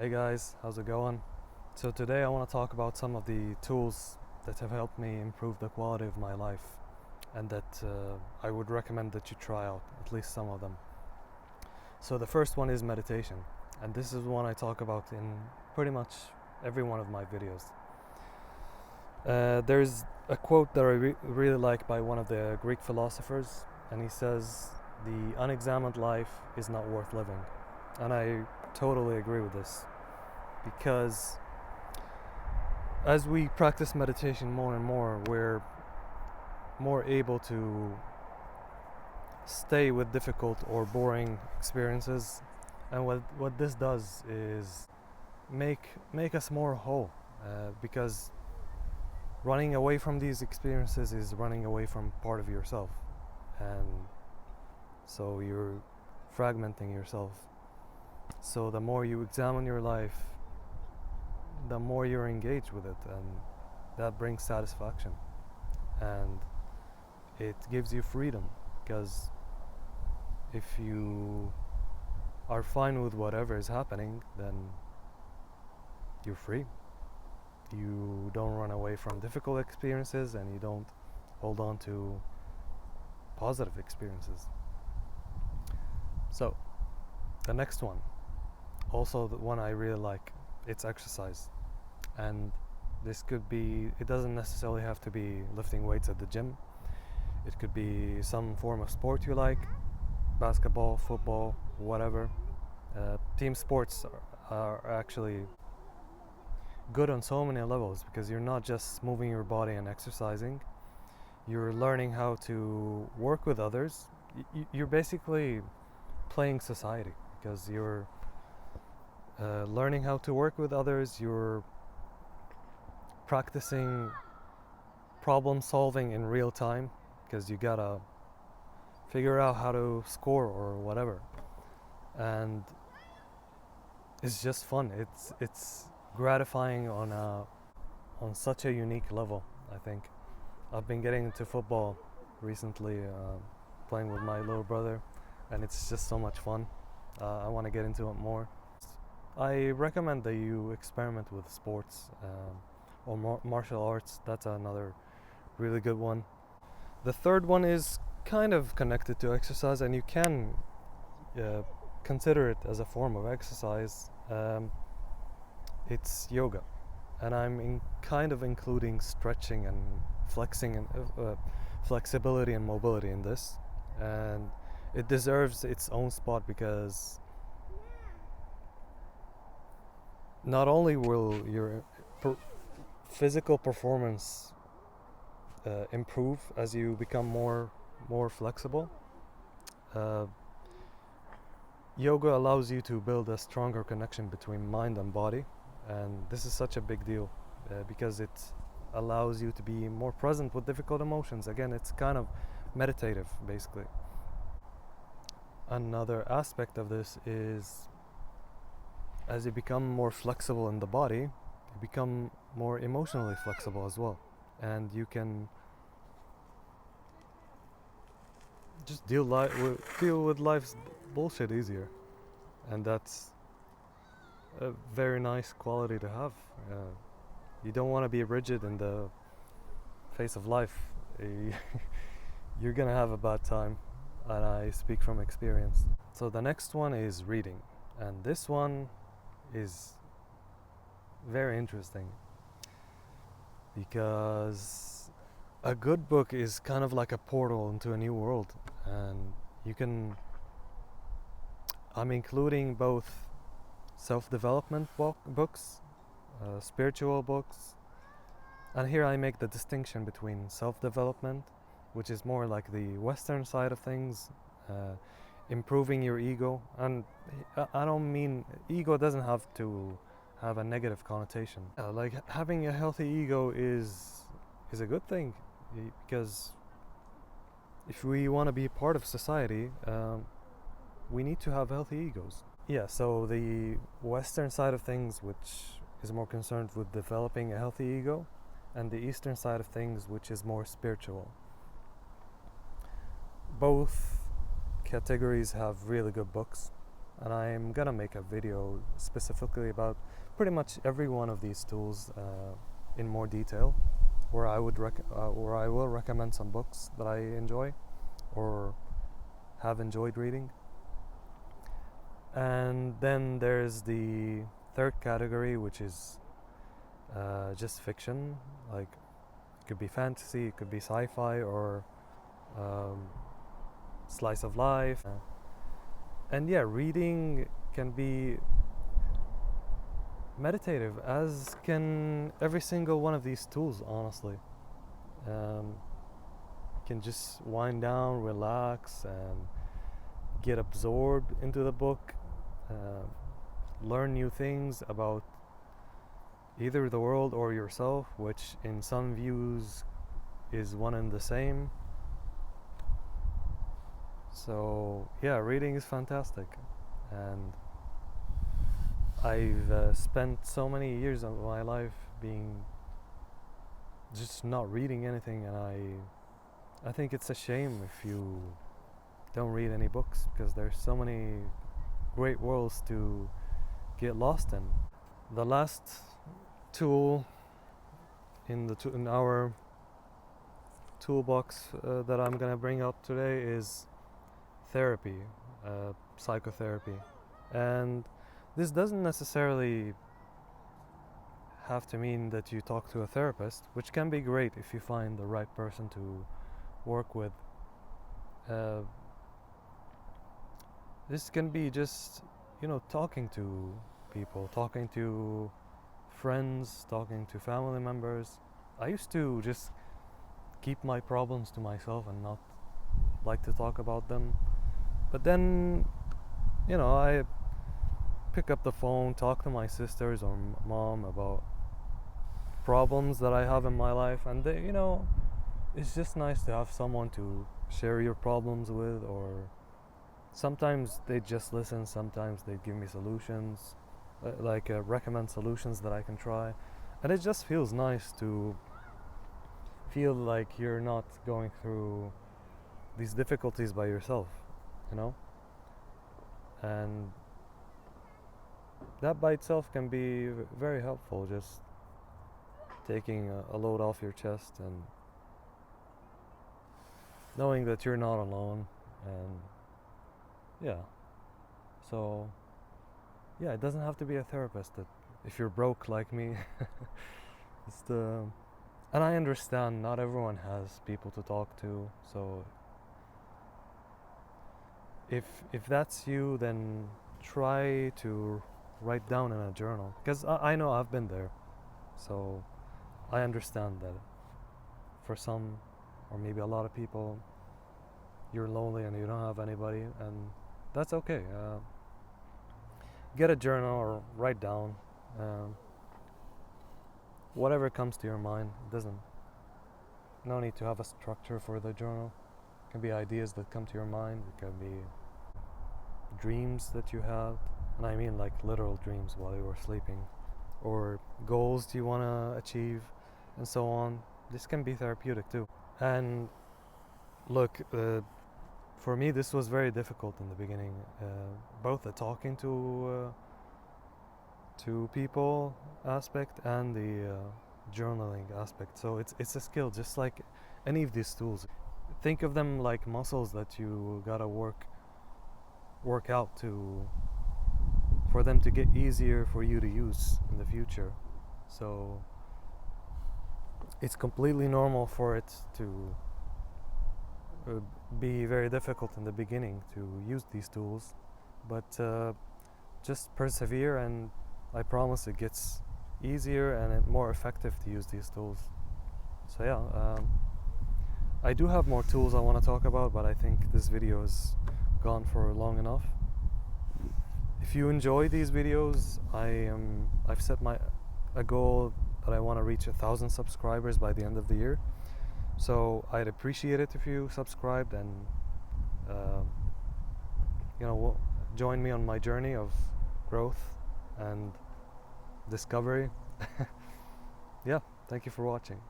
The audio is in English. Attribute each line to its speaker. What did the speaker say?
Speaker 1: Hey guys, how's it going? So today I want to talk about some of the tools that have helped me improve the quality of my life and that I would recommend that you try out, at least some of them. So the first one is meditation, and this is one I talk about in pretty much every one of my videos. There's a quote that I really like by one of the Greek philosophers, and he says, "The unexamined life is not worth living." And I totally agree with this because as we practice meditation more and more, we're more able to stay with difficult or boring experiences. And what this does is make us more whole, because running away from these experiences is running away from part of yourself, and so you're fragmenting yourself. So the more you examine your life, the more you're engaged with it, and that brings satisfaction, and it gives you freedom, because if you are fine with whatever is happening, then you're free. You don't run away from difficult experiences, and you don't hold on to positive experiences. So the next one, also the one I really like, it's exercise. And this could be, it doesn't necessarily have to be lifting weights at the gym. It could be some form of sport you like, basketball, football, whatever. Team sports are actually good on so many levels, because you're not just moving your body and exercising, you're learning how to work with others. You're basically playing society, because you're learning how to work with others, you're practicing problem solving in real time, because you gotta figure out how to score or whatever. And it's just fun. It's gratifying on such a unique level, I think. I've been getting into football recently, playing with my little brother, and it's just so much fun. I want to get into it more. I recommend that you experiment with sports, or martial arts. That's another really good one. The third one is kind of connected to exercise, and you can uh, consider it as a form of exercise. It's yoga, and kind of including stretching and flexing and flexibility and mobility in this, and it deserves its own spot, because not only will your per- physical performance improve as you become more flexible. Uh, Yoga allows you to build a stronger connection between mind and body, and this is such a big deal, because it allows you to be more present with difficult emotions. Again, it's kind of meditative, basically. Another aspect of this is, as you become more flexible in the body, you become more emotionally flexible as well, and you can just deal with life's bullshit easier, and that's a very nice quality to have. You don't want to be rigid in the face of life. You're gonna have a bad time, and I speak from experience. So the next one is reading, and this one is very interesting, because a good book is kind of like a portal into a new world, and you can. I'm including both self-development books, spiritual books, and here I make the distinction between self-development, which is more like the Western side of things, uh, improving your ego. And I don't mean ego doesn't have to have a negative connotation. Like having a healthy ego is a good thing, because if we want to be part of society, we need to have healthy egos. Yeah, so the Western side of things, which is more concerned with developing a healthy ego, and the Eastern side of things, which is more spiritual. Both categories have really good books, and I'm gonna make a video specifically about pretty much every one of these tools in more detail, where I will recommend some books that I enjoy or have enjoyed reading. And then there's the third category, which is just fiction. Like, it could be fantasy, it could be sci-fi, or slice of life. And yeah, reading can be meditative, as can every single one of these tools, honestly. Can just wind down, relax, and get absorbed into the book, learn new things about either the world or yourself, which in some views is one and the same. So yeah, reading is fantastic, and I've spent so many years of my life being just not reading anything, and I think it's a shame if you don't read any books, because there's so many great worlds to get lost in. The last tool in our toolbox that I'm gonna bring up today is therapy, psychotherapy. And this doesn't necessarily have to mean that you talk to a therapist, which can be great if you find the right person to work with. This can be just, talking to people, talking to friends, talking to family members. I used to just keep my problems to myself and not like to talk about them. But then, I pick up the phone, talk to my sisters or mom about problems that I have in my life, and they, it's just nice to have someone to share your problems with, or sometimes they just listen, sometimes they give me solutions, recommend solutions that I can try, and it just feels nice to feel like you're not going through these difficulties by yourself, and that by itself can be very helpful, just taking a load off your chest and knowing that you're not alone. And yeah, so yeah, it doesn't have to be a therapist. That if you're broke like me, and I understand not everyone has people to talk to, so if that's you, then try to write down in a journal, because I know I've been there, so I understand that for some, or maybe a lot of people, you're lonely and you don't have anybody, and that's okay. Get a journal or write down whatever comes to your mind. No need to have a structure for the journal. It can be ideas that come to your mind. It can be dreams that you have, and I mean like literal dreams while you were sleeping, or goals you want to achieve, and so on. This can be therapeutic too. And look, for me this was very difficult in the beginning, both the talking to people aspect and the journaling aspect. So it's a skill, just like any of these tools. Think of them like muscles that you gotta work out for them to get easier for you to use in the future. So it's completely normal for it to be very difficult in the beginning to use these tools, but just persevere, and I promise it gets easier and more effective to use these tools. So yeah, I do have more tools I want to talk about, but I think this video is gone for long enough. If you enjoy these videos, I've set a goal that I want to reach 1,000 subscribers by the end of the year. So I'd appreciate it if you subscribed and join me on my journey of growth and discovery. Yeah, thank you for watching.